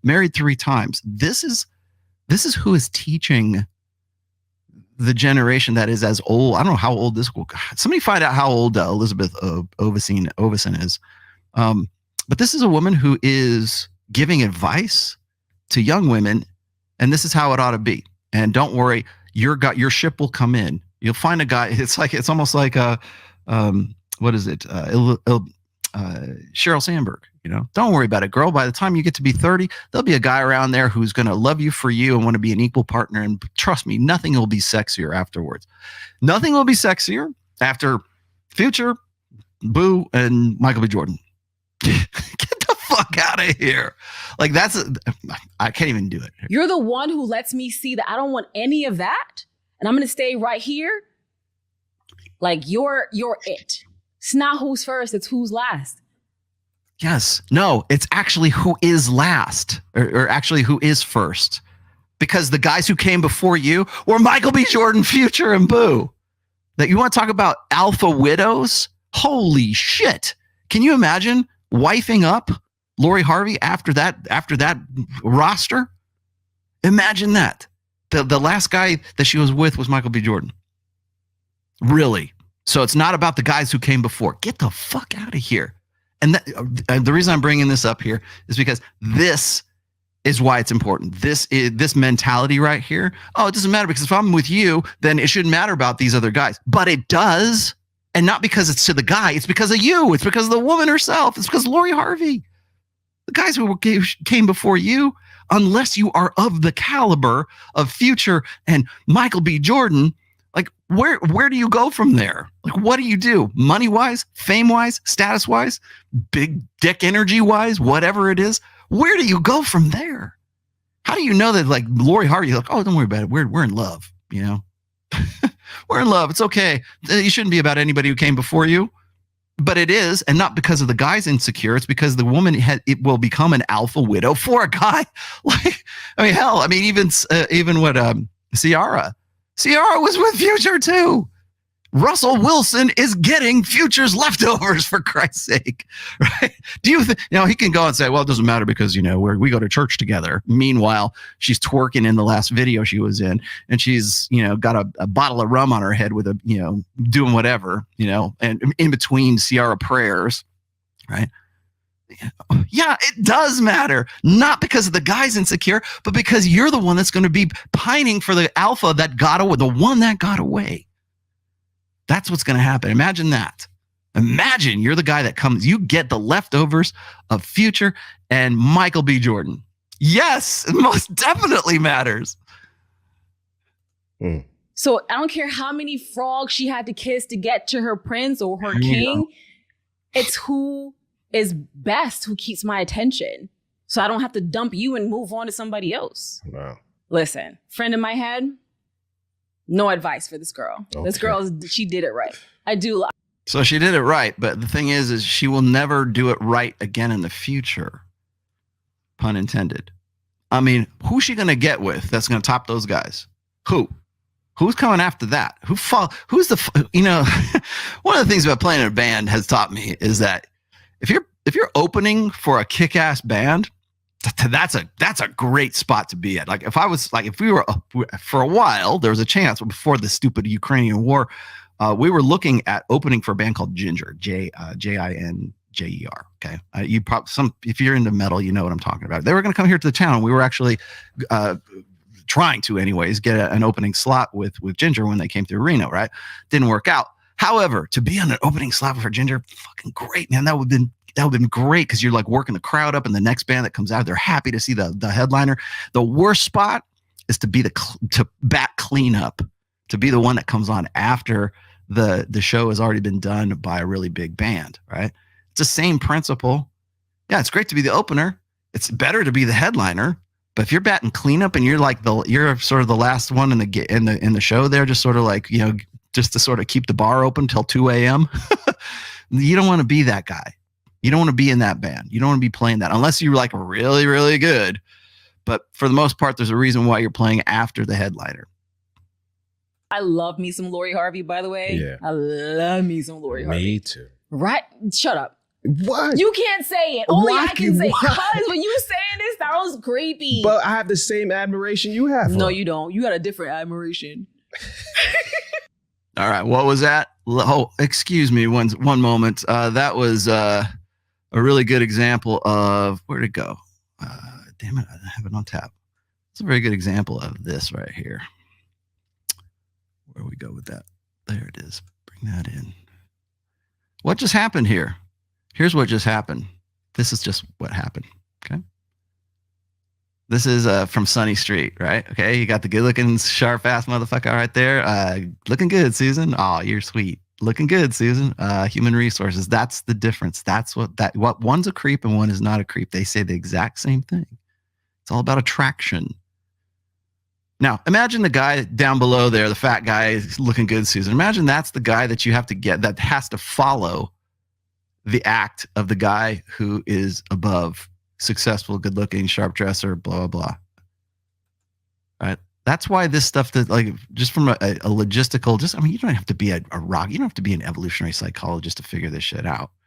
married 3 times. This is who is teaching the generation that is as old. I don't know how old this will. Somebody find out how old Elizabeth Ovesen is. But this is a woman who is giving advice to young women, and this is how it ought to be. And don't worry, your ship will come in. You'll find a guy. It's almost like a what is it? Sheryl Sandberg. Don't worry about it, girl. By the time you get to be 30, there'll be a guy around there who's going to love you for you and want to be an equal partner. And trust me, nothing will be sexier afterwards. Nothing will be sexier after Future, Boo, and Michael B. Jordan. Get the fuck out of here. Like I can't even do it. You're the one who lets me see that I don't want any of that. And I'm going to stay right here. Like you're it. It's not who's first, it's who's last. Yes. No, it's actually who is last or actually who is first. Because the guys who came before you were Michael B. Jordan, Future, and Boo. That you want to talk about alpha widows? Holy shit. Can you imagine wifing up Lori Harvey after that roster? Imagine that. The last guy that she was with was Michael B. Jordan. Really? So it's not about the guys who came before. Get the fuck out of here. And the reason I'm bringing this up here is because this is why it's important. This mentality right here. Oh, it doesn't matter because if I'm with you, then it shouldn't matter about these other guys. But it does. And not because it's to the guy. It's because of you. It's because of the woman herself. It's because Lori Harvey. The guys who came before you, unless you are of the caliber of Future and Michael B. Jordan, like where do you go from there? Like what do you do? Money-wise, fame-wise, status-wise, big dick energy-wise, whatever it is. Where do you go from there? How do you know that like Lori Harvey, like, oh, don't worry about it. We're in love, We're in love. It's okay. You shouldn't be about anybody who came before you. But it is, and not because of the guy's insecure. It's because the woman it will become an alpha widow for a guy. Like, even what Ciara was with Future too. Russell Wilson is getting Future's leftovers, for Christ's sake, right? Do you think, he can go and say, well, it doesn't matter because, we go to church together. Meanwhile, she's twerking in the last video she was in, and she's, got a bottle of rum on her head with doing whatever, and in between Ciara prayers, right? Yeah, it does matter. Not because of the guy's insecure, but because you're the one that's going to be pining for the alpha that got away, the one that got away. That's what's going to happen. Imagine that. Imagine you're the guy that comes, you get the leftovers of Future and Michael B. Jordan. Yes, it most definitely matters. So I don't care how many frogs she had to kiss to get to her prince or her king. It's who is best who keeps my attention. So I don't have to dump you and move on to somebody else. Wow. Listen, friend in my head, no advice for this girl. Okay. This girl, she did it right. I do. So she did it right. But the thing is she will never do it right again in the future. Pun intended. I mean, who's she going to get with that's going to top those guys? Who's coming after that? Who's the, one of the things about playing in a band has taught me is that if you're opening for a kick-ass band, that's a great spot to be at. Like if we were for a while, there was a chance before the stupid Ukrainian war, we were looking at opening for a band called Ginger, Jinjer. Okay, if you're into metal, you know what I'm talking about. They were going to come here to the town. We were actually trying to, anyways, get an opening slot with Ginger when they came through Reno. Right, didn't work out. However, to be on an opening slot for Ginger, fucking great, man. That would have been great because you're like working the crowd up, and the next band that comes out, they're happy to see the headliner. The worst spot is to be to back clean up, to be the one that comes on after the show has already been done by a really big band, right? It's the same principle. Yeah, it's great to be the opener. It's better to be the headliner. But if you're batting cleanup and you're sort of the last one in the show there, just sort of like, just to sort of keep the bar open till 2 a.m. You don't want to be that guy. You don't want to be in that band. You don't want to be playing that unless you're like really, really good. But for the most part, there's a reason why you're playing after the headliner. I love me some Lori Harvey, by the way. Yeah. I love me some Lori Harvey. Me too. Right? Shut up. What? You can't say it. Only I can say it. Because when you saying this, sounds creepy. But I have the same admiration you have. No, you don't. You got a different admiration. All right, what was that? Oh, excuse me, one moment. That was a really good example of where'd it go? Damn it, I didn't have it on tap. It's a very good example of this right here. Where do we go with that? There it is. Bring that in. What just happened here? Here's what just happened. This is just what happened. Okay. This is from Sunny Street, right? Okay, you got the good-looking, sharp-ass motherfucker right there. Looking good, Susan. Oh, you're sweet. Looking good, Susan. Human resources. That's the difference. That's what one's a creep and one is not a creep. They say the exact same thing. It's all about attraction. Now, imagine the guy down below there, the fat guy looking good, Susan. Imagine that's the guy that you have to get, that has to follow the act of the guy who is above, successful, good looking, sharp dresser, blah, blah, blah. Right? That's why this stuff that, like, just from a logistical, you don't have to be a rock, you don't have to be an evolutionary psychologist to figure this shit out.